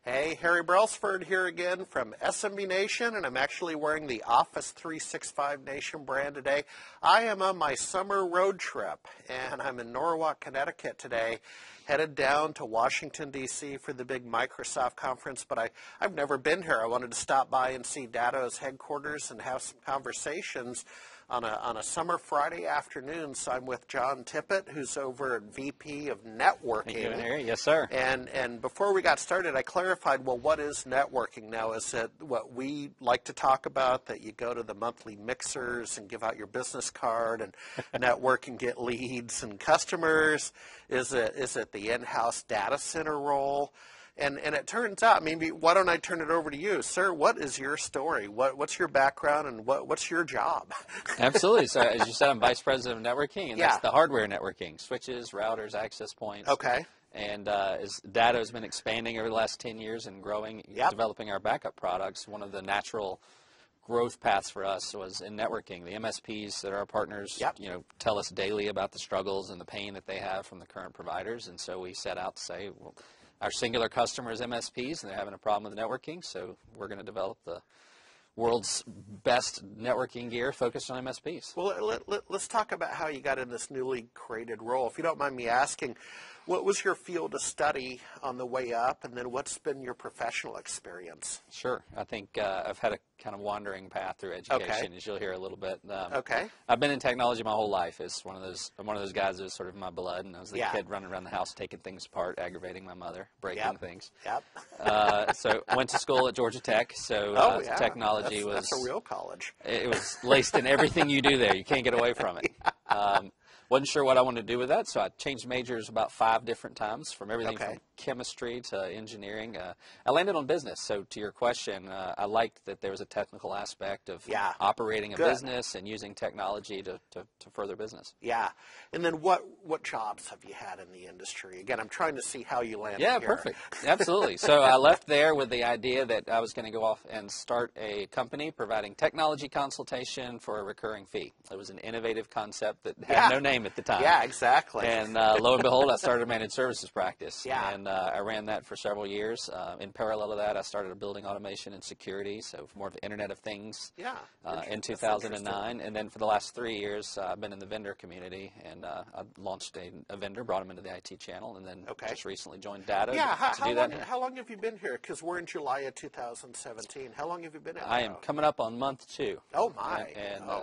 Hey, Harry Brailsford here again from SMB Nation, and I'm actually wearing the Office 365 Nation brand today. I am on my summer road trip, and I'm in Norwalk, Connecticut today, headed down to Washington, D.C. for the big Microsoft conference, but I've never been here. I wanted to stop by and see Datto's headquarters and have some conversations on a summer Friday afternoon. So I'm with John Tippett, who's over at VP of Networking. Thank you, Harry. Yes, sir. And before we got started, I clarified, well, what is networking now? Is it what we like to talk about, that you go to the monthly mixers and give out your business card and network and get leads and customers? Is it the in-house data center role? And it turns out, maybe, why don't I turn it over to you, sir? What is your story? What's your background, and what's your job? Absolutely. So, as you said, I'm Vice President of Networking, and Yeah. that's the hardware networking, switches, routers, access points. Okay. And as Datto has been expanding over the last 10 years and growing, Yep. developing our backup products, one of the natural growth paths for us was in networking. The MSPs that are our partners, Yep. tell us daily about the struggles and the pain that they have from the current providers, and so we set out to say, well, our singular customer is MSPs, and they're having a problem with networking, so we're going to develop the world's best networking gear focused on MSPs. Well, let's talk about how you got in this newly created role. If you don't mind me asking, what was your field of study on the way up, and then what's been your professional experience? Sure. I think I've had a kind of wandering path through education, as you'll hear a little bit. Okay. I've been in technology my whole life. I'm one of those guys that was sort of in my blood, and I was the kid running around the house taking things apart, aggravating my mother, breaking things. Yep. So went to school at Georgia Tech. So technology that's a real college. It was laced in everything you do there. You can't get away from it. Wasn't sure what I wanted to do with that, so I changed majors about 5 different times, from everything from chemistry to engineering. I landed on business. So to your question, I liked that there was a technical aspect of operating a business and using technology to further business. Yeah. And then what jobs have you had in the industry? Again, I'm trying to see how you landed here. Yeah, perfect. Absolutely. So I left there with the idea that I was going to go off and start a company providing technology consultation for a recurring fee. It was an innovative concept that had no name at the time. Yeah, exactly. And lo and behold, I started a managed services practice. Yeah. And I ran that for several years. In parallel to that, I started a building automation and security, so more of the Internet of Things in 2009. And then for the last 3 years, I've been in the vendor community, and I launched a vendor, brought them into the IT channel, and then just recently joined Datto to do that. How long have you been here? Because we're in July of 2017. How long have you been at I am coming up on month 2. Oh, my.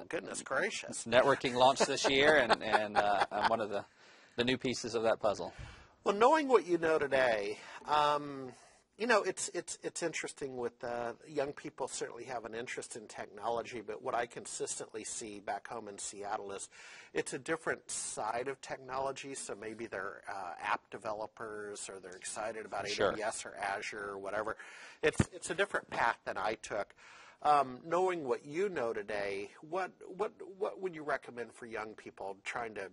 Goodness gracious. Networking launched this year, and I'm one of the new pieces of that puzzle. Well, knowing what you know today, it's interesting with young people certainly have an interest in technology, but what I consistently see back home in Seattle is it's a different side of technology. So maybe they're app developers, or they're excited about AWS or Azure or whatever. It's a different path than I took. Knowing what you know today, what would you recommend for young people trying to,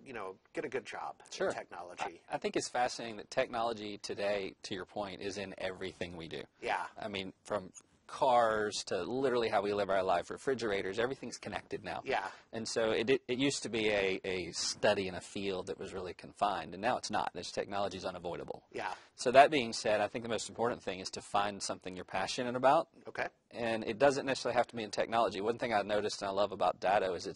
get a good job in technology? I think it's fascinating that technology today, to your point, is in everything we do. Yeah. I mean, from cars to literally how we live our life, refrigerators, everything's connected now. Yeah. And so it used to be a study in a field that was really confined, and now it's not. This technology is unavoidable. Yeah. So that being said, I think the most important thing is to find something you're passionate about. Okay. And it doesn't necessarily have to be in technology. One thing I've noticed and I love about Datto is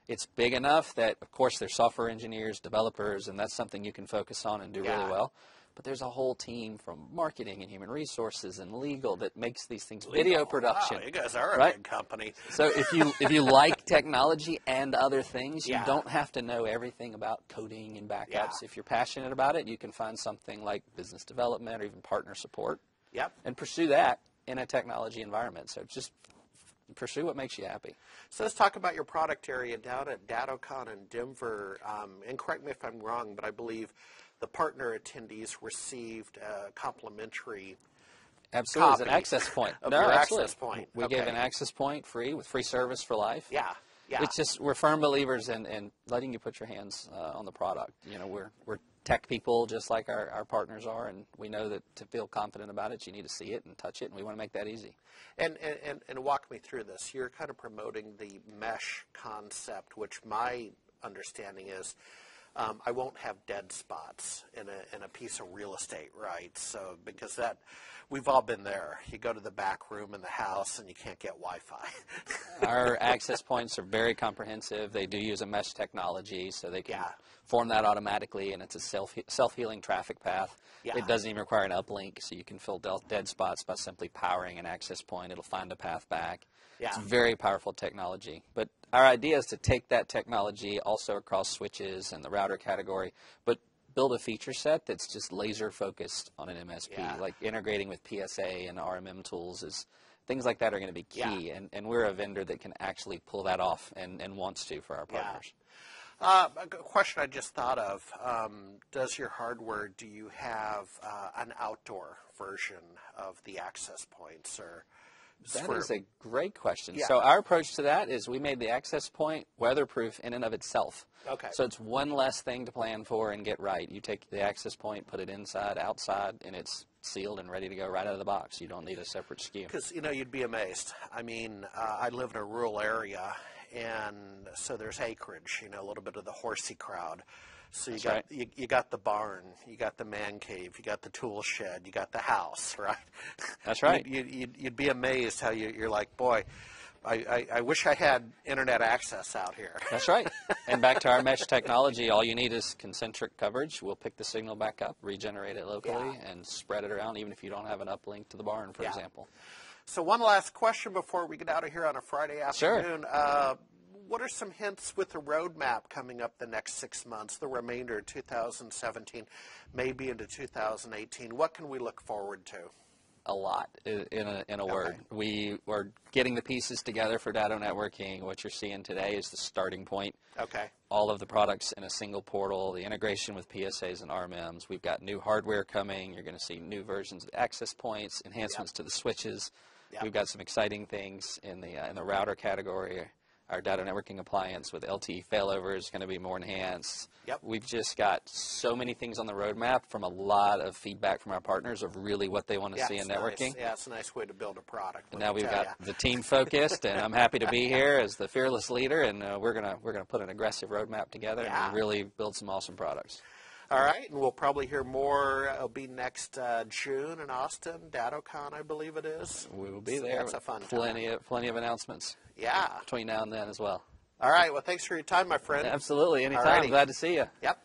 it's big enough that, of course, there's software engineers, developers, and that's something you can focus on and do really well. But there's a whole team from marketing and human resources and legal that makes these things video production. Wow, you guys are a big company. So if you like technology and other things, you don't have to know everything about coding and backups. Yeah. If you're passionate about it, you can find something like business development or even partner support. Yep. And pursue that in a technology environment. So just pursue what makes you happy. So let's talk about your product area down at DattoCon in Denver. And correct me if I'm wrong, but I believe the partner attendees received a complimentary Absolutely, it's an access point. Of your access point. We gave an access point free with free service for life. Yeah. Yeah. It's just we're firm believers in letting you put your hands on the product. We're tech people just like our partners are, and we know that to feel confident about it, you need to see it and touch it, and we want to make that easy. And walk me through this. You're kind of promoting the mesh concept, which my understanding is I won't have dead spots in a piece of real estate, right? So because that, we've all been there. You go to the back room in the house and you can't get Wi-Fi. Our access points are very comprehensive. They do use a mesh technology, so they can form that automatically, and it's a self-healing traffic path. It doesn't even require an uplink, so you can fill dead spots by simply powering an access point. It'll find a path back. It's very powerful technology. But our idea is to take that technology also across switches and the router category, but build a feature set that's just laser focused on an MSP, like integrating with PSA and RMM tools. Things like that are going to be key, and we're a vendor that can actually pull that off and wants to for our partners. A question I just thought of, does your hardware, do you have an outdoor version of the access points? Or that is a great question. So our approach to that is we made the access point weatherproof in and of itself. Okay. So it's one less thing to plan for and get right. You take the access point, put it inside, outside, and it's sealed and ready to go right out of the box. You don't need a separate SKU. Because, you know, you'd be amazed. I mean, I live in a rural area, and so there's acreage, you know, a little bit of the horsey crowd. So you got the barn, you got the man cave, you got the tool shed, you got the house, right? That's right. You'd be amazed how you're like, boy, I wish I had internet access out here. That's right. And back to our mesh technology, all you need is concentric coverage. We'll pick the signal back up, regenerate it locally, and spread it around, even if you don't have an uplink to the barn, for example. So one last question before we get out of here on a Friday afternoon. Sure. What are some hints with the roadmap coming up the next 6 months, the remainder of 2017, maybe into 2018? What can we look forward to? A lot, in a word. We are getting the pieces together for Datto networking. What you're seeing today is the starting point. Okay. All of the products in a single portal, the integration with PSAs and RMMs. We've got new hardware coming. You're going to see new versions of access points, enhancements to the switches. We've got some exciting things in the router category. Our Datto networking appliance with LTE failover is going to be more enhanced. We've just got so many things on the roadmap from a lot of feedback from our partners of really what they want to see in networking. Nice. Yeah, it's a nice way to build a product. And now we've got the team focused, and I'm happy to be here as the fearless leader, and we're gonna put an aggressive roadmap together and really build some awesome products. All right, and we'll probably hear more. It'll be next June in Austin, DattoCon, I believe it is. We will be there. That's a fun time. Plenty of announcements. Yeah. Between now and then as well. All right. Well, thanks for your time, my friend. Absolutely. Anytime. Glad to see you. Yep.